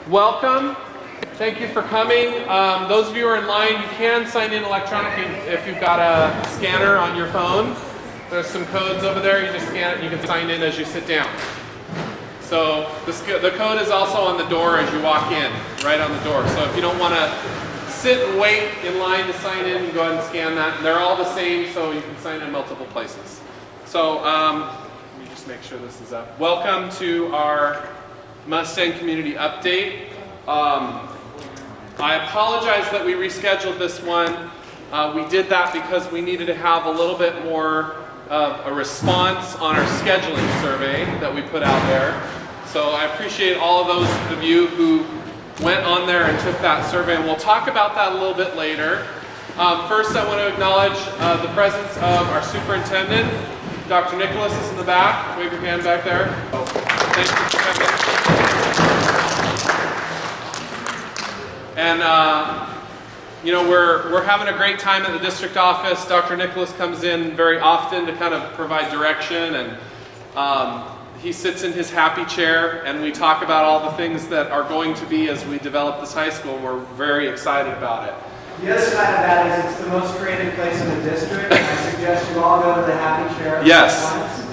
Welcome. Thank you for coming. Those of you who are in line, you can sign in electronically if you've got a scanner on your phone. There's some codes over there. You just scan it and you can sign in as you sit down. So the code is also on the door as you walk in, right on the door. So if you don't want to sit and wait in line to sign in, you go ahead and scan that. And they're all the same, so you can sign in multiple places. So let me just make sure this is up. Welcome to our Mustang Community Update. I apologize that we rescheduled this one. We did that because we needed to have a little bit more of a response on our scheduling survey that we put out there. So I appreciate all of those of you who went on there and took that survey, and we'll talk about that a little bit later. First, I want to acknowledge the presence of our superintendent. Dr. Nicholas is in the back. Wave your hand back there. Thank you for coming. And you know, we're having a great time at the district office. Dr. Nicholas comes in very often to kind of provide direction, and he sits in his happy chair, and we talk about all the things that are going to be as we develop this high school. We're very excited about it. The other side of that is it's the most creative place in the district. I suggest you all go to the happy chair. Yes,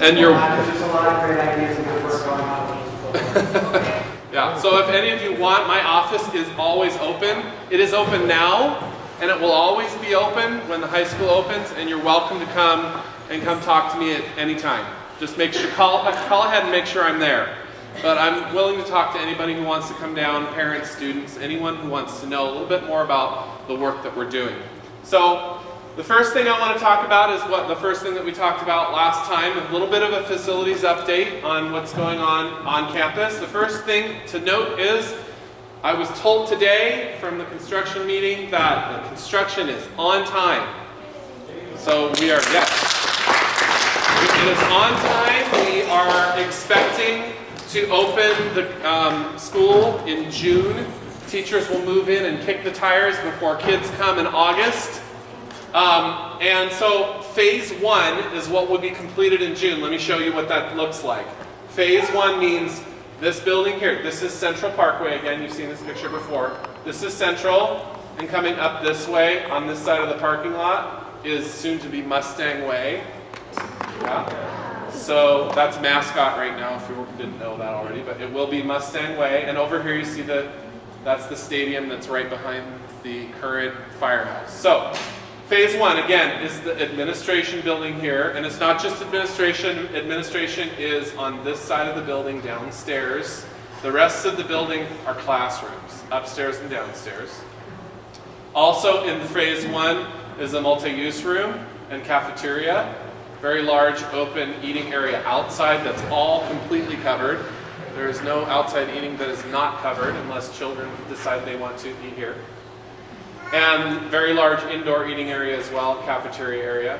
and you're. There's just a lot of great ideas and good work going on. Yeah, so if any of you want, my office is always open. It is open now, and it will always be open when the high school opens, and you're welcome to come talk to me at any time. Just make sure, call ahead and make sure I'm there. But I'm willing to talk to anybody who wants to come down, parents, students, anyone who wants to know a little bit more about the work that we're doing. So the first thing I want to talk about is the first thing that we talked about last time, a little bit of a facilities update on what's going on campus. The first thing to note is I was told today from the construction meeting that the construction is on time. So we are, yes. It is on time. We are expecting to open the school in June. Teachers will move in and kick the tires before kids come in August. And so phase 1 is what will be completed in June. Let me show you what that looks like. Phase 1 means this building here. This is Central Parkway. Again, you've seen this picture before. This is Central, and coming up this way on this side of the parking lot is soon to be Mustang Way. Yeah. So that's Mascot right now, if you didn't know that already, but it will be Mustang Way. And over here you see that's the stadium that's right behind the current firehouse. So phase 1, again, is the administration building here, and it's not just administration. Administration is on this side of the building downstairs. The rest of the building are classrooms, upstairs and downstairs. Also in phase 1 is a multi-use room and cafeteria. Very large open eating area outside that's all completely covered. There is no outside eating that is not covered unless children decide they want to eat here. And very large indoor eating area as well, cafeteria area.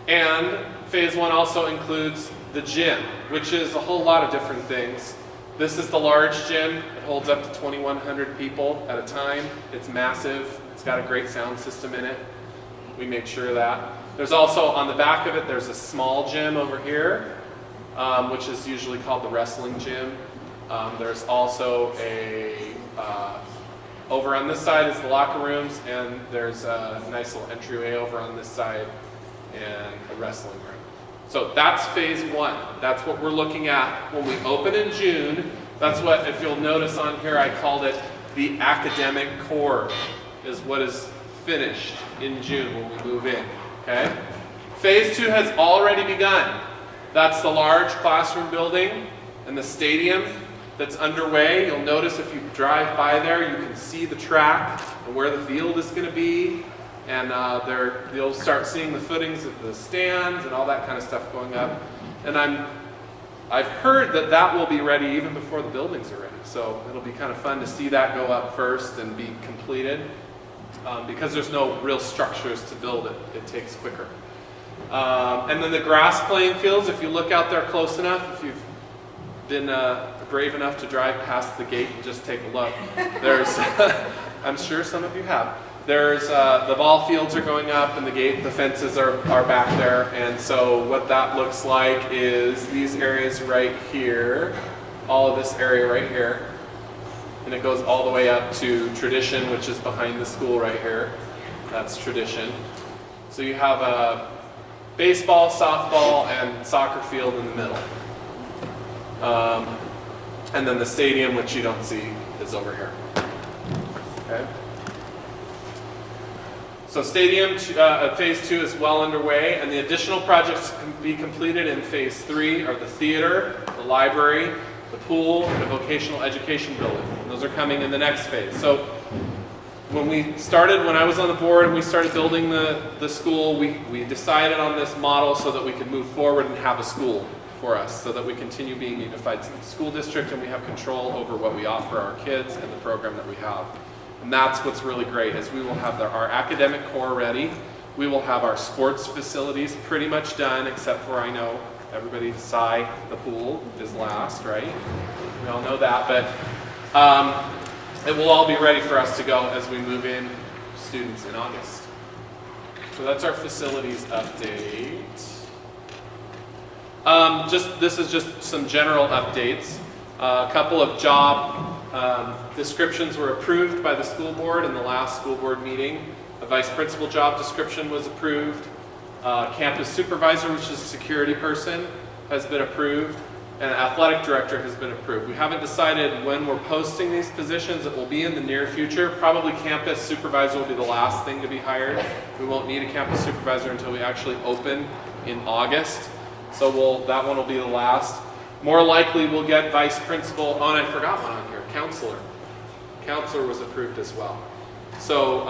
And phase 1 also includes the gym, which is a whole lot of different things. This is the large gym. It holds up to 2,100 people at a time. It's massive. It's got a great sound system in it. We made sure of that. There's also, on the back of it, there's a small gym over here, which is usually called the wrestling gym. There's also over on this side is the locker rooms, and there's a nice little entryway over on this side and a wrestling room. So that's phase 1. That's what we're looking at when we open in June. That's what, if you'll notice on here, I called it the academic core, is what is finished in June when we move in. Okay? Phase 2 has already begun. That's the large classroom building and the stadium that's underway. You'll notice if you drive by there, you can see the track and where the field is going to be. And you'll start seeing the footings of the stands and all that kind of stuff going up. And I've heard that will be ready even before the buildings are ready. So it'll be kind of fun to see that go up first and be completed. Because there's no real structures to build it. It takes quicker. And then the grass playing fields, if you look out there close enough, if you've been brave enough to drive past the gate and just take a look, there's, I'm sure some of you have, there's, the ball fields are going up and the fences are back there. And so what that looks like is these areas right here, all of this area right here. and it goes all the way up to Tradition, which is behind the school right here. That's Tradition. So you have a baseball, softball, and soccer field in the middle. And then the stadium, which you don't see, is over here. Okay. So stadium phase 2 is well underway, and the additional projects can be completed in phase 3 are the theater, the library, the pool, and the vocational education building. And those are coming in the next phase. So when I was on the board and we started building the school, we decided on this model so that we could move forward and have a school for us, so that we continue being a unified school district and we have control over what we offer our kids and the program that we have. And that's what's really great, is we will have our academic core ready. We will have our sports facilities pretty much done, except for, I know everybody sigh, the pool is last, right? We all know that, but it will all be ready for us to go as we move in students in August. So that's our facilities update. This is just some general updates. A couple of job descriptions were approved by the school board in the last school board meeting. A vice principal job description was approved. Campus supervisor, which is a security person, has been approved. And athletic director has been approved. We haven't decided when we're posting these positions. It will be in the near future. Probably campus supervisor will be the last thing to be hired. We won't need a campus supervisor until we actually open in August. So that one will be the last. More likely we'll get vice principal. Oh, and I forgot one on here. Counselor. Counselor was approved as well. So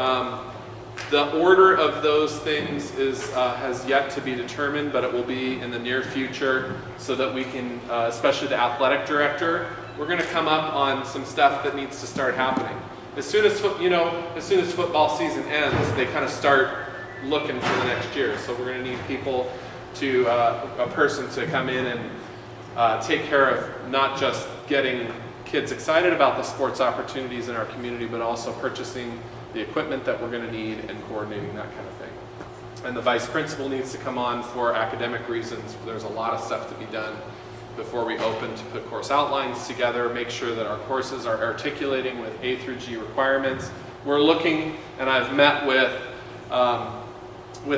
the order of those things has yet to be determined, but it will be in the near future so that we can, especially the athletic director, we're going to come up on some stuff that needs to start happening. As soon as football season ends, they kind of start looking for the next year. So we're going to need people a person to come in and take care of not just getting kids excited about the sports opportunities in our community, but also purchasing the equipment that we're going to need and coordinating that kind of thing. And the vice principal needs to come on for academic reasons. There's a lot of stuff to be done before we open, to put course outlines together, make sure that our courses are articulating with A through G requirements. We're looking, and I've met with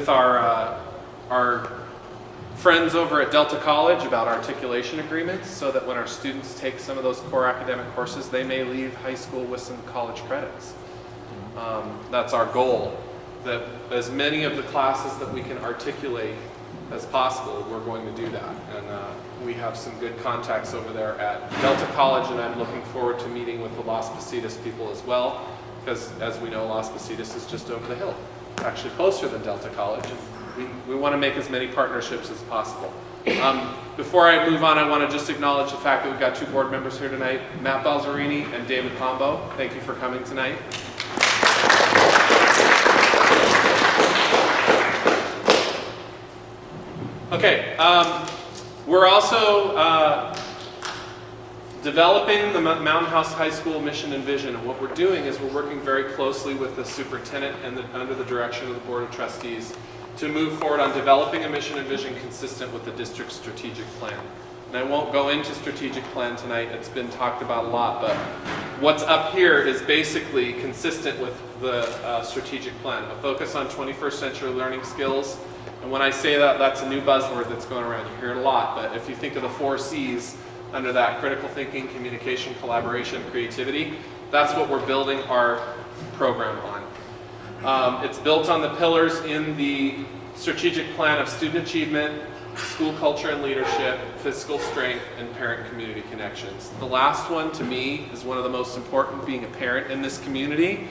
our friends over at Delta College about articulation agreements, so that when our students take some of those core academic courses, they may leave high school with some college credits. That's our goal, that as many of the classes that we can articulate as possible, we're going to do that. And we have some good contacts over there at Delta College, and I'm looking forward to meeting with the Las Positas people as well, because as we know, Las Positas is just over the hill. It's actually closer than Delta College. We want to make as many partnerships as possible. Before I move on, I want to just acknowledge the fact that we've got 2 board members here tonight, Matt Balzerini and David Pombo. Thank you for coming tonight. Okay, we're also developing the Mountain House High School mission and vision, and what we're doing is we're working very closely with the superintendent and under the direction of the Board of Trustees to move forward on developing a mission and vision consistent with the district's strategic plan. And I won't go into strategic plan tonight, it's been talked about a lot, but what's up here is basically consistent with the strategic plan. A focus on 21st century learning skills. And when I say that, that's a new buzzword that's going around. You hear it a lot, but if you think of the 4 C's under that: critical thinking, communication, collaboration, creativity, that's what we're building our program on. It's built on the pillars in the strategic plan of student achievement, school culture and leadership, physical strength, and parent-community connections. The last one, to me, is one of the most important, being a parent in this community.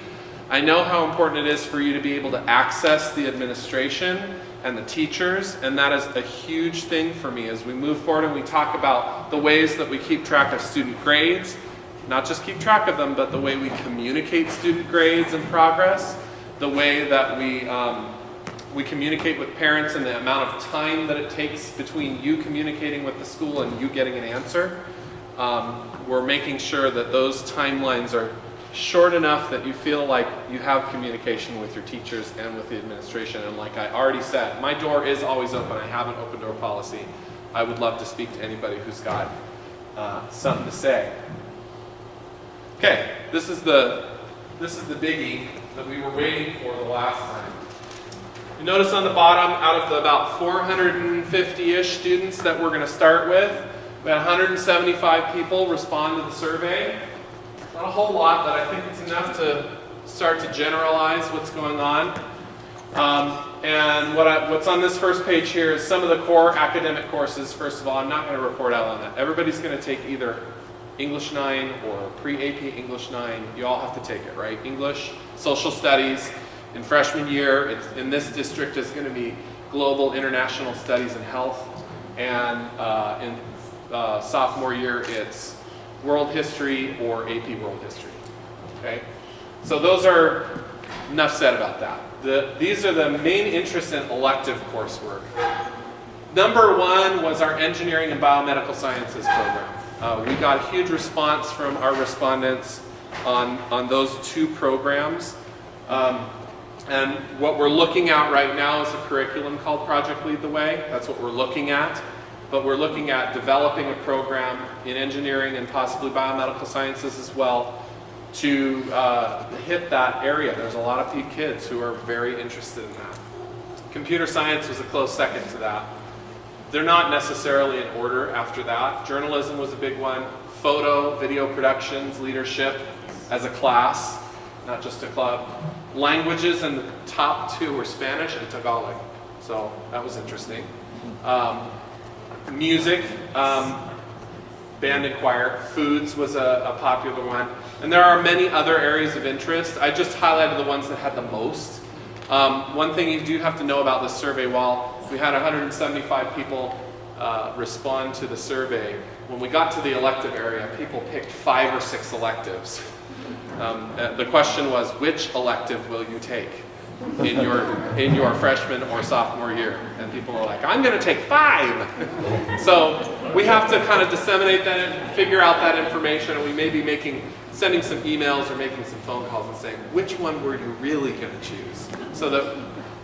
I know how important it is for you to be able to access the administration and the teachers, and that is a huge thing for me as we move forward and we talk about the ways that we keep track of student grades, not just keep track of them, but the way we communicate student grades and progress, the way that we communicate with parents and the amount of time that it takes between you communicating with the school and you getting an answer. We're making sure that those timelines are short enough that you feel like you have communication with your teachers and with the administration. And like I already said, my door is always open. I have an open door policy. I would love to speak to anybody who's got something to say. Okay. this is the biggie that we were waiting for the last time. You notice on the bottom, out of the about 450-ish students that we're going to start with, we had 175 people respond to the survey. Not a whole lot, but I think it's enough to start to generalize what's going on. And what's on this first page here is some of the core academic courses. First of all, I'm not going to report out on that. Everybody's going to take either English 9 or pre-AP English 9. You all have to take it, right? English, social studies. In freshman year, in this district, it's going to be global international studies and health. And in sophomore year, it's world history or AP world history. Okay? So those are enough said about that. These are the main interests in elective coursework. Number one was our engineering and biomedical sciences program. We got a huge response from our respondents on those two programs. And what we're looking at right now is a curriculum called Project Lead the Way. That's what we're looking at. But we're looking at developing a program in engineering and possibly biomedical sciences as well to hit that area. There's a lot of kids who are very interested in that. Computer science was a close second to that. They're not necessarily in order after that. Journalism was a big one. Photo, video productions, leadership as a class, not just a club. Languages, and the top two were Spanish and Tagalog. So that was interesting. Music, band and choir. Foods was a popular one. And there are many other areas of interest. I just highlighted the ones that had the most. One thing you do have to know about this survey, while we had 175 people respond to the survey, when we got to the elective area, people picked 5 or 6 electives. The question was, which elective will you take in your freshman or sophomore year? And people were like, I'm going to take 5. So we have to kind of disseminate that and figure out that information, and we may be sending some emails or making some phone calls and saying, which one were you really going to choose? So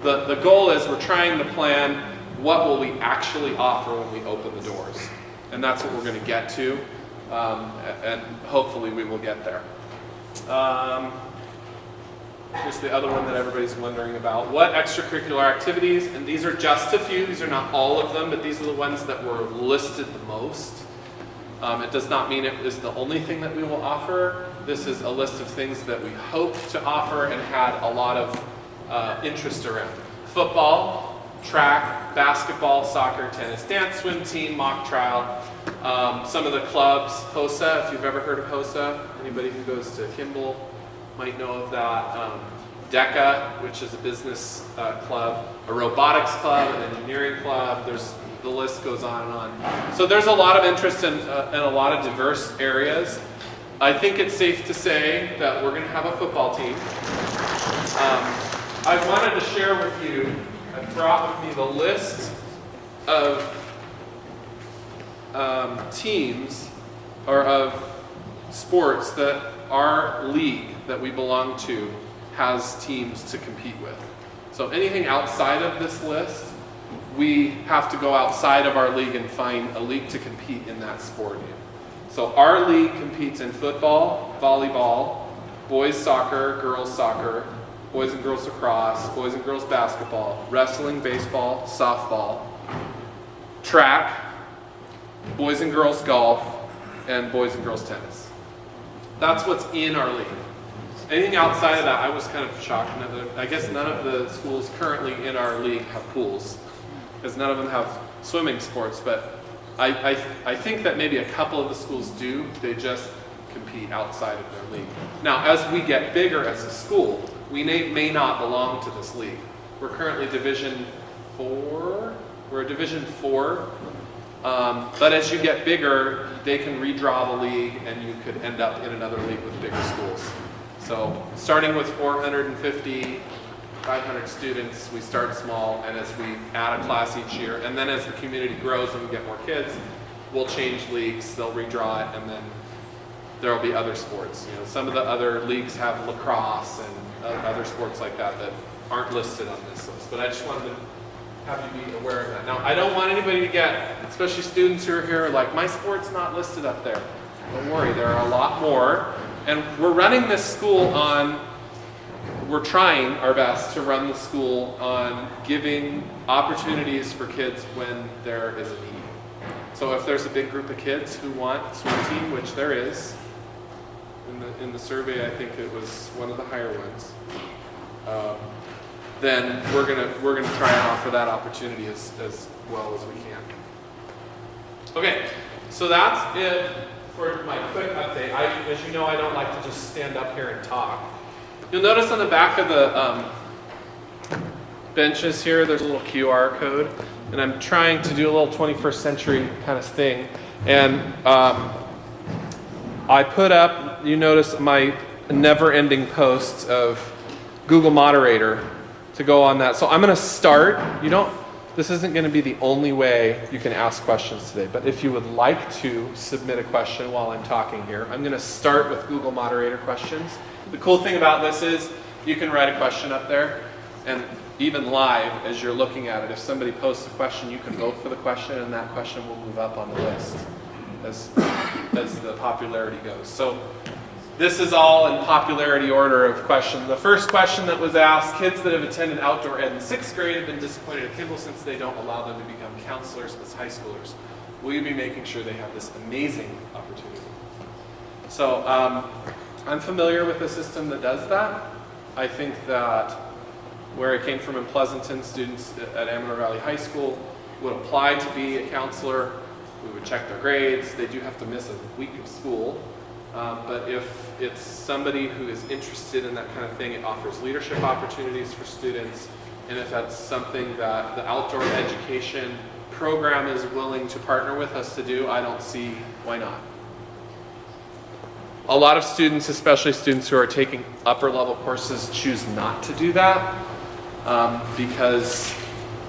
the goal is we're trying to plan what will we actually offer when we open the doors. And that's what we're going to get to, and hopefully we will get there. Here's the other one that everybody's wondering about. What extracurricular activities? And these are just a few. These are not all of them, but these are the ones that were listed the most. It does not mean it is the only thing that we will offer. This is a list of things that we hope to offer and had a lot of interest around. Football, track, basketball, soccer, tennis, dance, swim team, mock trial. Some of the clubs, HOSA, if you've ever heard of HOSA, anybody who goes to Kimball might know of that. DECA, which is a business club, a robotics club, an engineering club. The list goes on and on. So there's a lot of interest in a lot of diverse areas. I think it's safe to say that we're going to have a football team. I wanted to share with you, I brought with me the list of teams or of sports that our league that we belong to has teams to compete with. So anything outside of this list, we have to go outside of our league and find a league to compete in that sport in. So our league competes in football, volleyball, boys soccer, boys and girls lacrosse, boys and girls basketball, wrestling, baseball, softball, track, boys and girls golf, and boys and girls tennis. That's what's in our league. Anything outside of that, I was kind of shocked. I guess none of the schools currently in our league have pools, because none of them have swimming sports, but I think that maybe a couple of the schools do. They just compete outside of their league. Now, as we get bigger as a school, we may not belong to this league. We're currently Division 4. We're a Division 4. But as you get bigger, they can redraw the league, and you could end up in another league with bigger schools. So starting with 450, 500 students, we start small, and as we add a class each year, and then as the community grows and we get more kids, we'll change leagues, they'll redraw it, and then there will be other sports. You know, some of the other leagues have lacrosse and other sports like that that aren't listed on this list, but I just wanted to have you be aware of that. Now, I don't want anybody to get, especially students who are here, like, my sport's not listed up there. Don't worry, there are a lot more. And we're running this school on, we're trying our best to run the school on giving opportunities for kids when there is a need. So if there's a big group of kids who want swim team, which there is, in the survey I think it was one of the higher ones, then we're gonna try and offer that opportunity as well as we can. Okay, so that's it for my quick update. As you know, I don't like to just stand up here and talk. You'll notice on the back of the benches here, there's a little QR code, and I'm trying to do a little 21st century kind of thing. And I put up, you notice my never-ending posts of Google Moderator to go on that. So I'm going to start. This isn't going to be the only way you can ask questions today, but if you would like to submit a question while I'm talking here, I'm going to start with Google Moderator questions. The cool thing about this is you can write a question up there, and even live as you're looking at it, if somebody posts a question, you can vote for the question, and that question will move up on the list as the popularity goes. So this is all in popularity order of questions. The first question that was asked: kids that have attended outdoor ed in 6th grade have been disappointed at Kimball since they don't allow them to become counselors as high schoolers. Will you be making sure they have this amazing opportunity? So I'm familiar with the system that does that. I think that where I came from in Pleasanton, students at Amador Valley High School would apply to be a counselor. We would check their grades. They do have to miss a week of school. But if it's somebody who is interested in that kind of thing, it offers leadership opportunities for students. And if that's something that the outdoor education program is willing to partner with us to do, I don't see why not. A lot of students, especially students who are taking upper level courses, choose not to do that because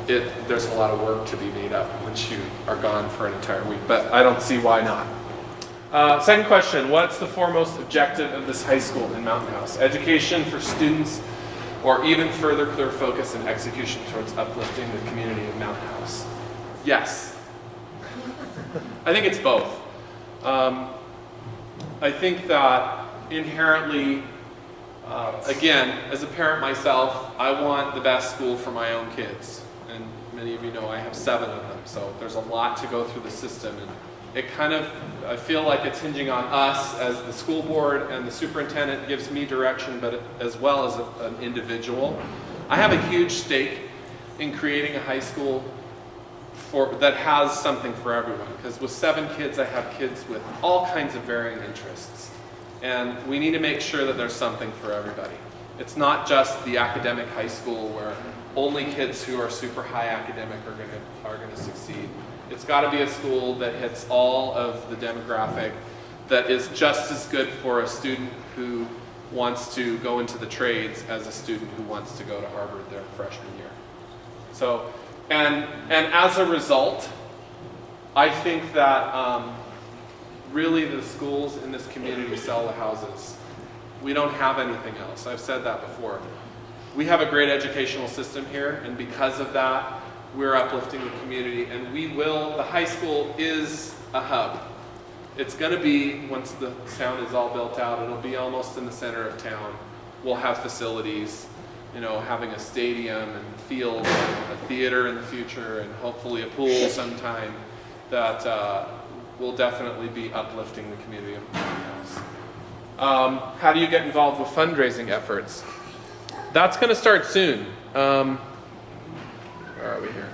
there's a lot of work to be made up once you are gone for an entire week. But I don't see why not. Second question: what's the foremost objective of this high school in Mountain House? Education for students, or even further clear focus and execution towards uplifting the community of Mountain House? Yes. I think it's both. I think that inherently, again, as a parent myself, I want the best school for my own kids. And many of you know I have 7 of them, so there's a lot to go through the system. And it kind of, I feel like it's hinging on us as the school board, and the superintendent gives me direction, but as well as an individual. I have a huge stake in creating a high school that has something for everyone, because with 7 kids, I have kids with all kinds of varying interests. And we need to make sure that there's something for everybody. It's not just the academic high school where only kids who are super high academic are going to succeed. It's got to be a school that hits all of the demographic, that is just as good for a student who wants to go into the trades as a student who wants to go to Harvard their freshman year. So, and as a result, I think that really the schools in this community sell the houses. We don't have anything else. I've said that before. We have a great educational system here, and because of that, we're uplifting the community, and the high school is a hub. It's going to be, once the town is all built out, it'll be almost in the center of town. We'll have facilities, having a stadium and fields, and a theater in the future, and hopefully a pool sometime that will definitely be uplifting the community of Mountain House. How do you get involved with fundraising efforts? That's going to start soon. Where are we here?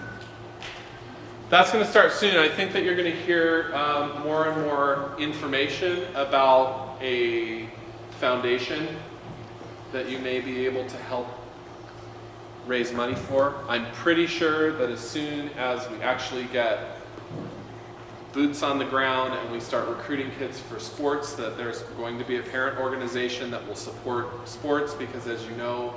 That's going to start soon. I think that you're going to hear more and more information about a foundation that you may be able to help raise money for. I'm pretty sure that as soon as we actually get boots on the ground and we start recruiting kids for sports, that there's going to be a parent organization that will support sports, because as you know,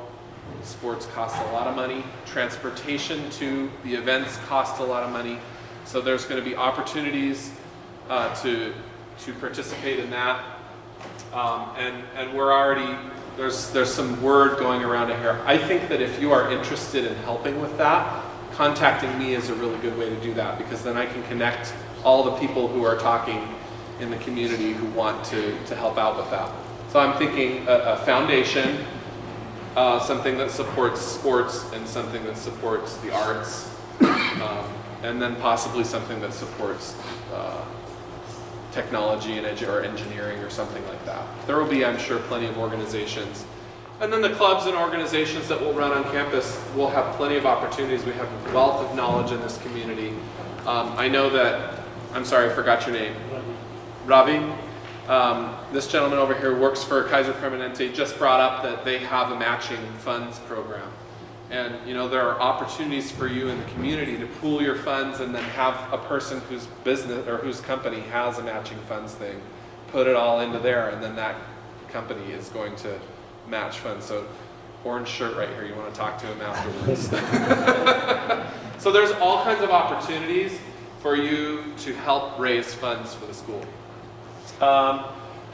sports cost a lot of money. Transportation to the events costs a lot of money. So there's going to be opportunities to participate in that. And we're already, there's some word going around here. I think that if you are interested in helping with that, contacting me is a really good way to do that, because then I can connect all the people who are talking in the community who want to help out with that. So I'm thinking a foundation, something that supports sports and something that supports the arts, and then possibly something that supports technology and or engineering or something like that. There will be, I'm sure, plenty of organizations. And then the clubs and organizations that will run on campus will have plenty of opportunities. We have a wealth of knowledge in this community. I know that, I'm sorry, I forgot your name. Ravi? This gentleman over here works for Kaiser Permanente, just brought up that they have a matching funds program. And you know, there are opportunities for you in the community to pool your funds and then have a person whose business or whose company has a matching funds thing, put it all into there, and then that company is going to match funds. So orange shirt right here, you want to talk to him afterwards. So there's all kinds of opportunities for you to help raise funds for the school.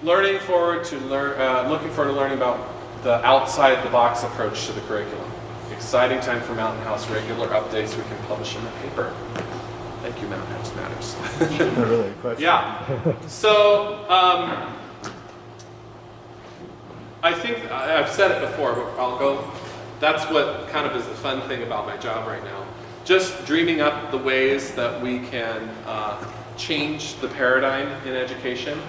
Looking forward to learning about the outside the box approach to the curriculum. Exciting time for Mountain House. Regular updates we can publish in the paper. Thank you, Mountain House Matters. Not really a question. Yeah. So I think I've said it before, but I'll go. That's what kind of is the fun thing about my job right now. Just dreaming up the ways that we can change the paradigm in education.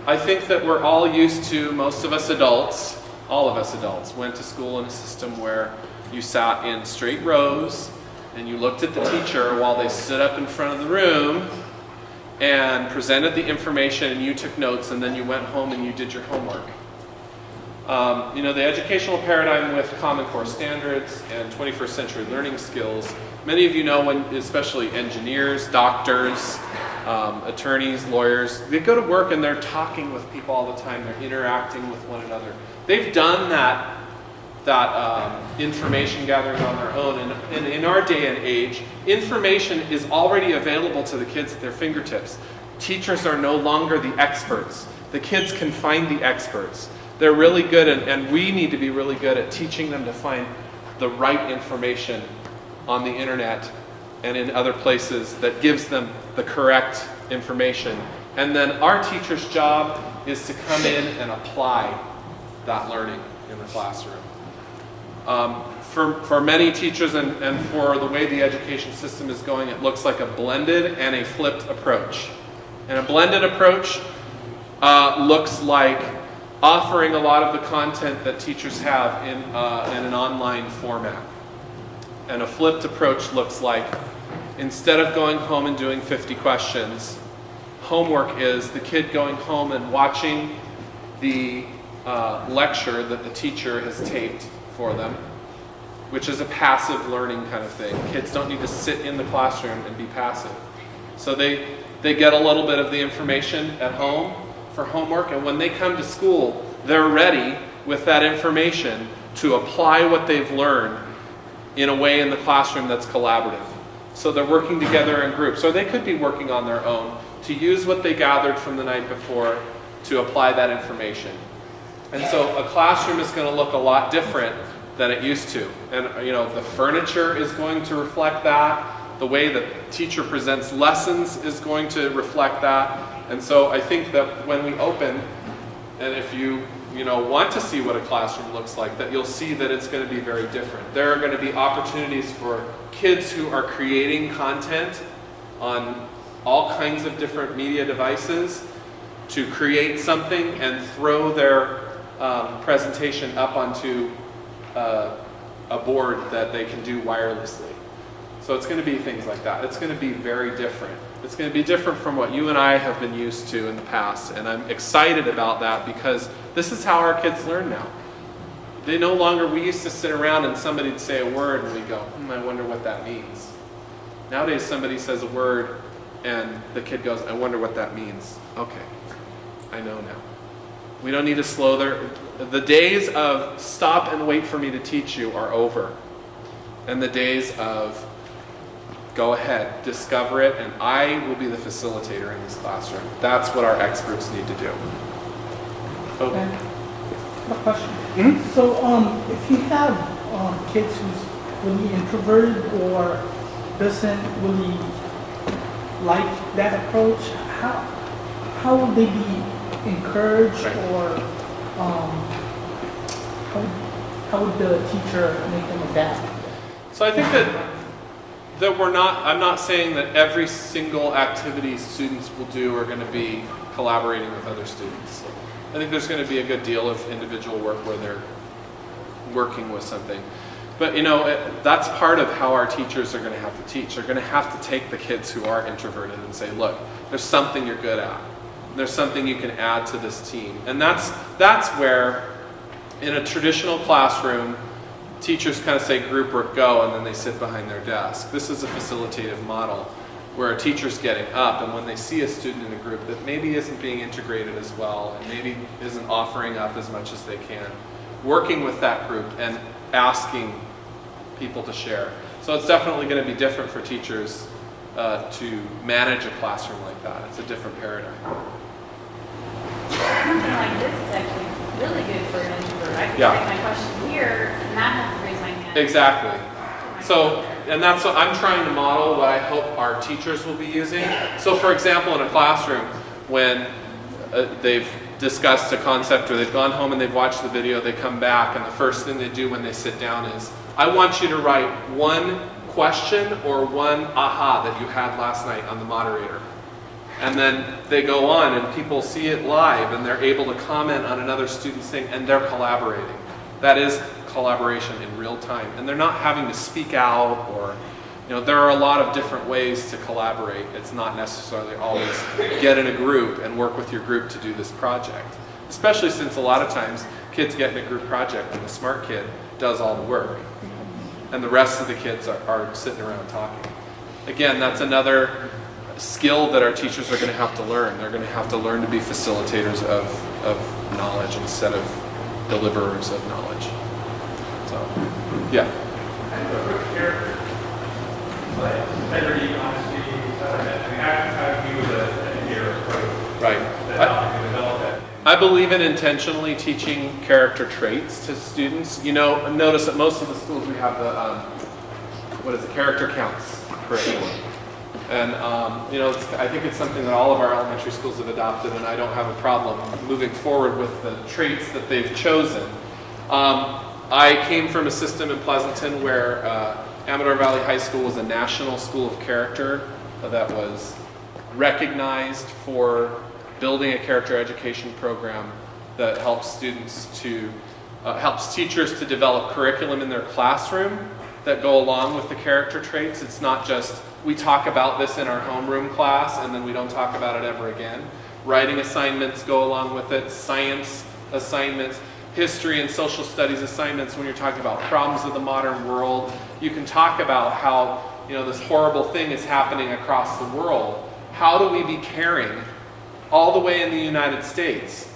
I think that we're all used to, most of us adults, all of us adults, went to school in a system where you sat in straight rows and you looked at the teacher while they stood up in front of the room and presented the information and you took notes, and then you went home and you did your homework. You know, the educational paradigm with Common Core standards and 21st century learning skills, many of you know, when especially engineers, doctors, attorneys, lawyers, they go to work and they're talking with people all the time. They're interacting with one another. They've done that information gathering on their own. And in our day and age, information is already available to the kids at their fingertips. Teachers are no longer the experts. The kids can find the experts. They're really good, and we need to be really good at teaching them to find the right information on the internet and in other places that gives them the correct information. And then our teacher's job is to come in and apply that learning in the classroom. For many teachers and for the way the education system is going, it looks like a blended and a flipped approach. And a blended approach looks like offering a lot of the content that teachers have in an online format. And a flipped approach looks like, instead of going home and doing 50 questions, homework is the kid going home and watching the lecture that the teacher has taped for them, which is a passive learning kind of thing. Kids don't need to sit in the classroom and be passive. So they get a little bit of the information at home for homework, and when they come to school, they're ready with that information to apply what they've learned in a way in the classroom that's collaborative. So they're working together in groups, or they could be working on their own to use what they gathered from the night before to apply that information. And so a classroom is going to look a lot different than it used to. And you know, the furniture is going to reflect that. The way that the teacher presents lessons is going to reflect that. And so I think that when we open, and if you want to see what a classroom looks like, that you'll see that it's going to be very different. There are going to be opportunities for kids who are creating content on all kinds of different media devices to create something and throw their presentation up onto a board that they can do wirelessly. So it's going to be things like that. It's going to be very different. It's going to be different from what you and I have been used to in the past. And I'm excited about that because this is how our kids learn now. They no longer, we used to sit around and somebody would say a word and we go, I wonder what that means. Nowadays somebody says a word and the kid goes, I wonder what that means. Okay, I know now. We don't need to slow the days of stop and wait for me to teach you are over. And the days of go ahead, discover it, and I will be the facilitator in this classroom. That's what our experts need to do. Okay. A question. So if you have kids who's really introverted or doesn't really like that approach, how will they be encouraged or how would the teacher make them adapt? So I think that I'm not saying that every single activity students will do are going to be collaborating with other students. I think there's going to be a good deal of individual work where they're working with something. But that's part of how our teachers are going to have to teach. They're going to have to take the kids who are introverted and say, look, there's something you're good at. There's something you can add to this team. And that's where, in a traditional classroom, teachers kind of say group work go, and then they sit behind their desk. This is a facilitative model where a teacher's getting up, and when they see a student in a group that maybe isn't being integrated as well, and maybe isn't offering up as much as they can, working with that group and asking people to share. So it's definitely going to be different for teachers to manage a classroom like that. It's a different paradigm. Something like this is actually really good for an introvert. I can Yeah. take my question here and not have to raise my hand. Exactly. So, and that's what I'm trying to model, what I hope our teachers will be using. So for example, in a classroom, when they've discussed a concept or they've gone home and they've watched the video, they come back and the first thing they do when they sit down is, I want you to write one question or one aha that you had last night on the moderator. And then they go on and people see it live and they're able to comment on another student's thing and they're collaborating. That is collaboration in real time. And they're not having to speak out or, there are a lot of different ways to collaborate. It's not necessarily always get in a group and work with your group to do this project. Especially since a lot of times kids get in a group project and the smart kid does all the work. And the rest of the kids are sitting around talking. Again, that's another skill that our teachers are going to have to learn. They're going to have to learn to be facilitators of knowledge instead of deliverers of knowledge. So, yeah. I have a quick character. Like integrity, honesty, I view the engineer approach. Right. That you develop that. I believe in intentionally teaching character traits to students. Notice that most of the schools we have the character counts curriculum. And I think it's something that all of our elementary schools have adopted, and I don't have a problem moving forward with the traits that they've chosen. I came from a system in Pleasanton where Amador Valley High School was a national school of character that was recognized for building a character education program that helps helps teachers to develop curriculum in their classroom that go along with the character traits. It's not just, we talk about this in our homeroom class and then we don't talk about it ever again. Writing assignments go along with it, science assignments, history and social studies assignments. When you're talking about problems of the modern world, you can talk about how this horrible thing is happening across the world. How do we be caring all the way in the United States?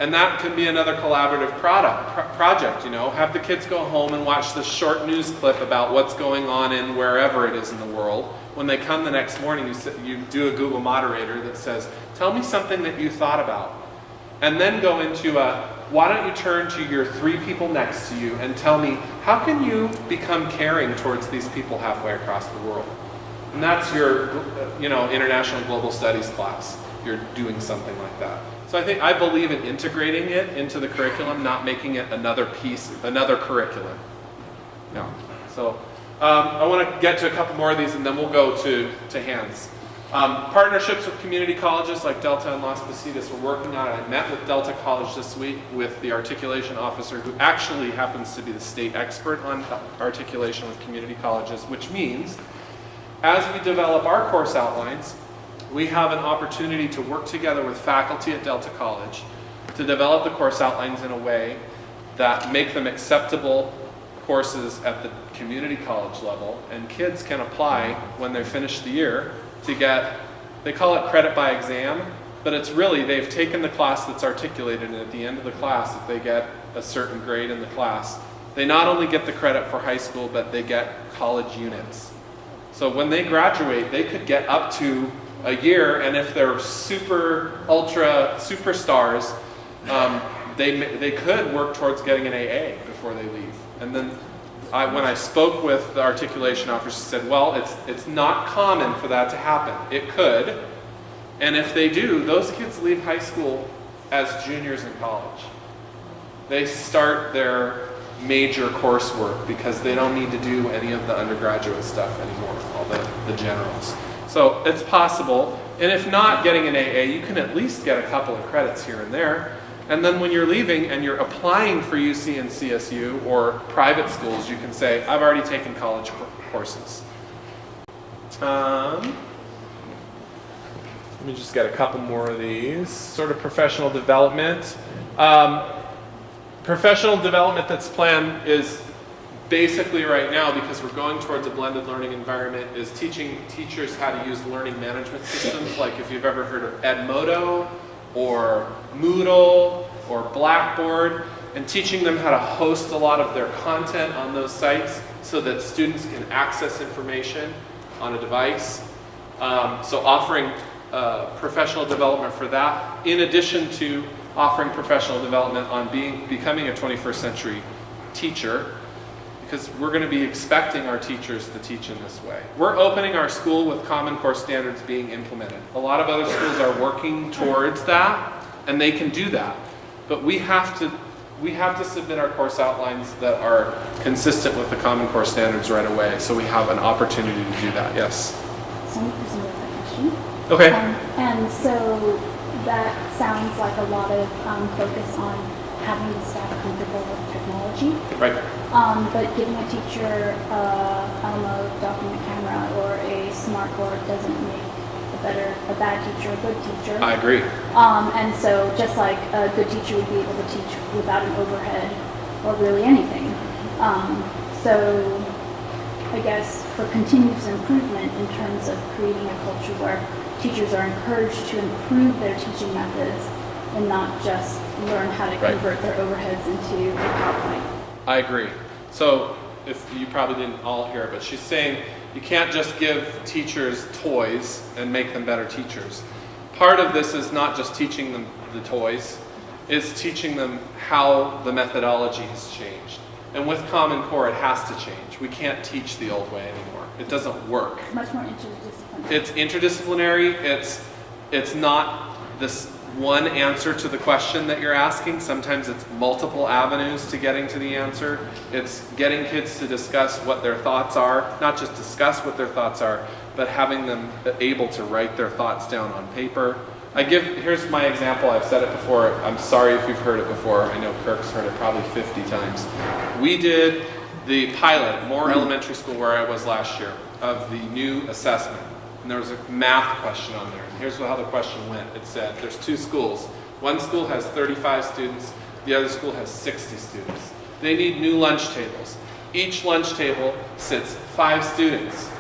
And that can be another collaborative project, have the kids go home and watch this short news clip about what's going on in wherever it is in the world. When they come the next morning, you do a Google moderator that says, tell me something that you thought about. And then go into why don't you turn to your 3 people next to you and tell me, how can you become caring towards these people halfway across the world? And that's your, international global studies class. You're doing something like that. So I believe in integrating it into the curriculum, not making it another piece, another curriculum. No. So I want to get to a couple more of these and then we'll go to hands. Partnerships with community colleges like Delta and Las Positas we're working on. I met with Delta College this week with the articulation officer who actually happens to be the state expert on articulation with community colleges, which means as we develop our course outlines, we have an opportunity to work together with faculty at Delta College to develop the course outlines in a way that make them acceptable courses at the community college level, and kids can apply when they finish the year to get, they call it credit by exam, but it's really they've taken the class that's articulated, and at the end of the class, if they get a certain grade in the class, they not only get the credit for high school, but they get college units. So when they graduate, they could get up to a year, and if they're superstars, they could work towards getting an AA before they leave. And then when I spoke with the articulation officer, she said, well, it's not common for that to happen. It could, and if they do, those kids leave high school as juniors in college. they start their major coursework because they don't need to do any of the undergraduate stuff anymore, all the generals. So it's possible, and if not getting an AA, you can at least get a couple of credits here and there. And then when you're leaving and you're applying for UC and CSU or private schools, you can say, I've already taken college courses. Let me just get a couple more of these. Sort of professional development. Professional development that's planned is basically right now, because we're going towards a blended learning environment, is teaching teachers how to use learning management systems, like if you've ever heard of Edmodo or Moodle or Blackboard, and teaching them how to host a lot of their content on those sites so that students can access information on a device. So offering professional development for that, in addition to offering professional development on becoming a 21st century teacher, because we're going to be expecting our teachers to teach in this way. We're opening our school with Common Core standards being implemented. A lot of other schools are working towards that, and they can do that. But we have to submit our course outlines that are consistent with the Common Core standards right away, so we have an opportunity to do that. Yes? So I'm presuming that's a question. Okay. And so that sounds like a lot of focus on having the staff comfortable with technology. Right. But giving a teacher, I don't know, document camera or a smart board doesn't make a bad teacher a good teacher. I agree. And so just like a good teacher would be able to teach without an overhead or really anything. So I guess for continuous improvement in terms of creating a culture where teachers are encouraged to improve their teaching methods and not just learn how to convert their overheads into a PowerPoint. I agree. So if you probably didn't all hear it, but she's saying you can't just give teachers toys and make them better teachers. Part of this is not just teaching them the toys, it's teaching them how the methodology has changed. And with Common Core, it has to change. We can't teach the old way anymore. It doesn't work. It's much more interdisciplinary. It's interdisciplinary. It's not this one answer to the question that you're asking. Sometimes it's multiple avenues to getting to the answer. It's getting kids to discuss what their thoughts are, not just discuss what their thoughts are, but having them able to write their thoughts down on paper. Here's my example. I've said it before. I'm sorry if you've heard it before. I know Kirk's heard it probably 50 times. We did the pilot at Moore Elementary School, where I was last year, of the new assessment. And there was a math question on there. And here's how the question went. It said, there's two schools. One school has 35 students. The other school has 60 students. They need new lunch tables. Each lunch table sits 5 students.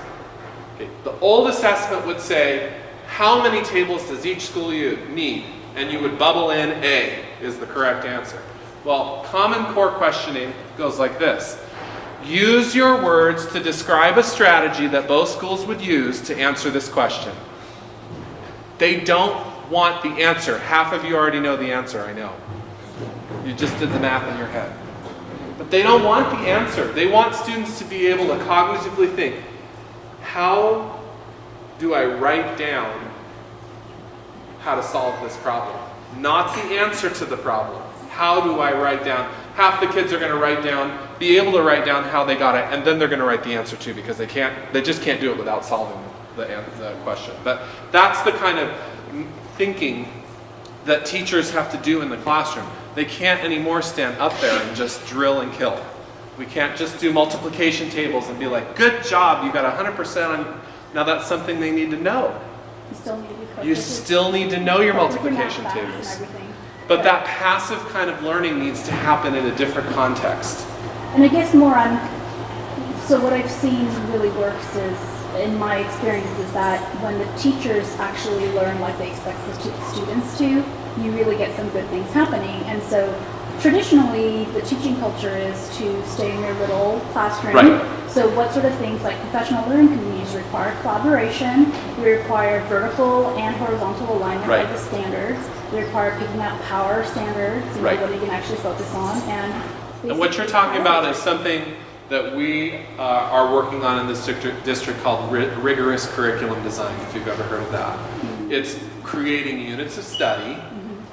Okay. The old assessment would say, how many tables does each school need? And you would bubble in A is the correct answer. Well, Common Core questioning goes like this. Use your words to describe a strategy that both schools would use to answer this question. They don't want the answer. Half of you already know the answer, I know. You just did the math in your head. But they don't want the answer. They want students to be able to cognitively think, how do I write down how to solve this problem? Not the answer to the problem. How do I write down? Half the kids are going to be able to write down how they got it, and then they're going to write the answer too, because they just can't do it without solving the question. But that's the kind of thinking that teachers have to do in the classroom. They can't anymore stand up there and just drill and kill. We can't just do multiplication tables and be like, good job, you got 100% on. Now that's something they need to know. You still need to be correct. You still need to know your multiplication math facts tables. and everything. But that passive kind of learning needs to happen in a different context. And I guess so what I've seen really works is, in my experience, is that when the teachers actually learn like they expect the students to, you really get some good things happening. And so traditionally, the teaching culture is to stay in your little classroom. Right. So what sort of things like professional learning communities require collaboration, we require vertical and horizontal alignment Right. of the standards, we require picking up power standards, Right. what you can actually focus on. And what you're talking about is something that we are working on in this district called rigorous curriculum design, if you've ever heard of that. It's creating units of study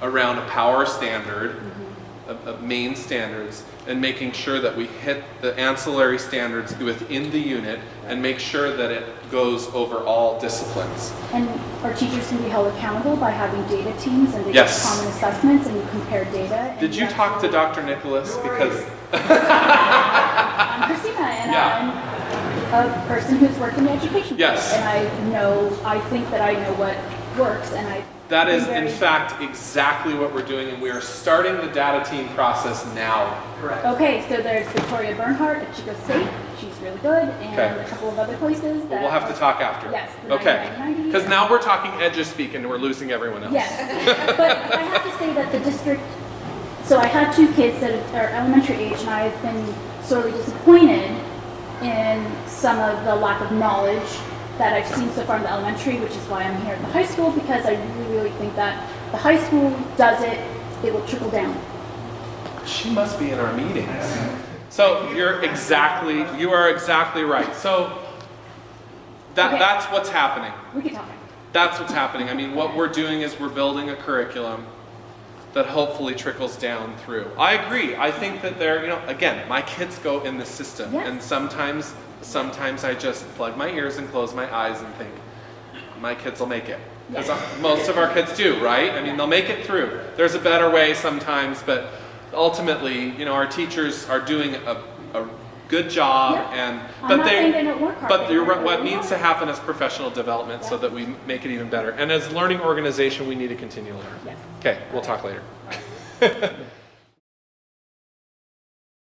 around a power standard of main standards and making sure that we hit the ancillary standards within the unit and make sure that it goes over all disciplines. And our teachers can be held accountable by having data teams and they Yes. get common assessments and you compare data. and Did you talk to Dr. Nicholas? Because I'm Christina and I'm a person who's worked in the education Yes. field. And I think that I know what works and I. that is I'm in very- fact exactly what we're doing, and we are starting the data team process now. Correct. Okay, so there's Victoria Bernhardt at Chico State. She's really good, and Okay. a couple of other places. But that we'll have to talk after. Yes, the Okay. 9990. Because now we're talking edu-speak and we're losing everyone else. Yes, but I have to say that the district. So I have two kids that are elementary age, and I've been sorely disappointed in some of the lack of knowledge that I've seen so far in the elementary, which is why I'm here at the high school, because I really think that the high school does it, it will trickle down. She must be in our meetings. So you are exactly right. So Okay. that's what's happening. We can talk. That's what's happening. I mean, what we're doing is we're building a curriculum that hopefully trickles down through. I agree. I think that again, my kids go in the system, Yes. and sometimes I just plug my ears and close my eyes and think, my kids will make it. Because most of our kids do, right? I mean, they'll make it through. There's a better way sometimes, but ultimately, our teachers are doing a good job, Yeah. I'm not saying they don't work hard. but They work what really needs to hard. happen is professional development so Yeah. that we make it even better. And as a learning organization, we need to continue to learn. Yes. Okay, we'll talk later.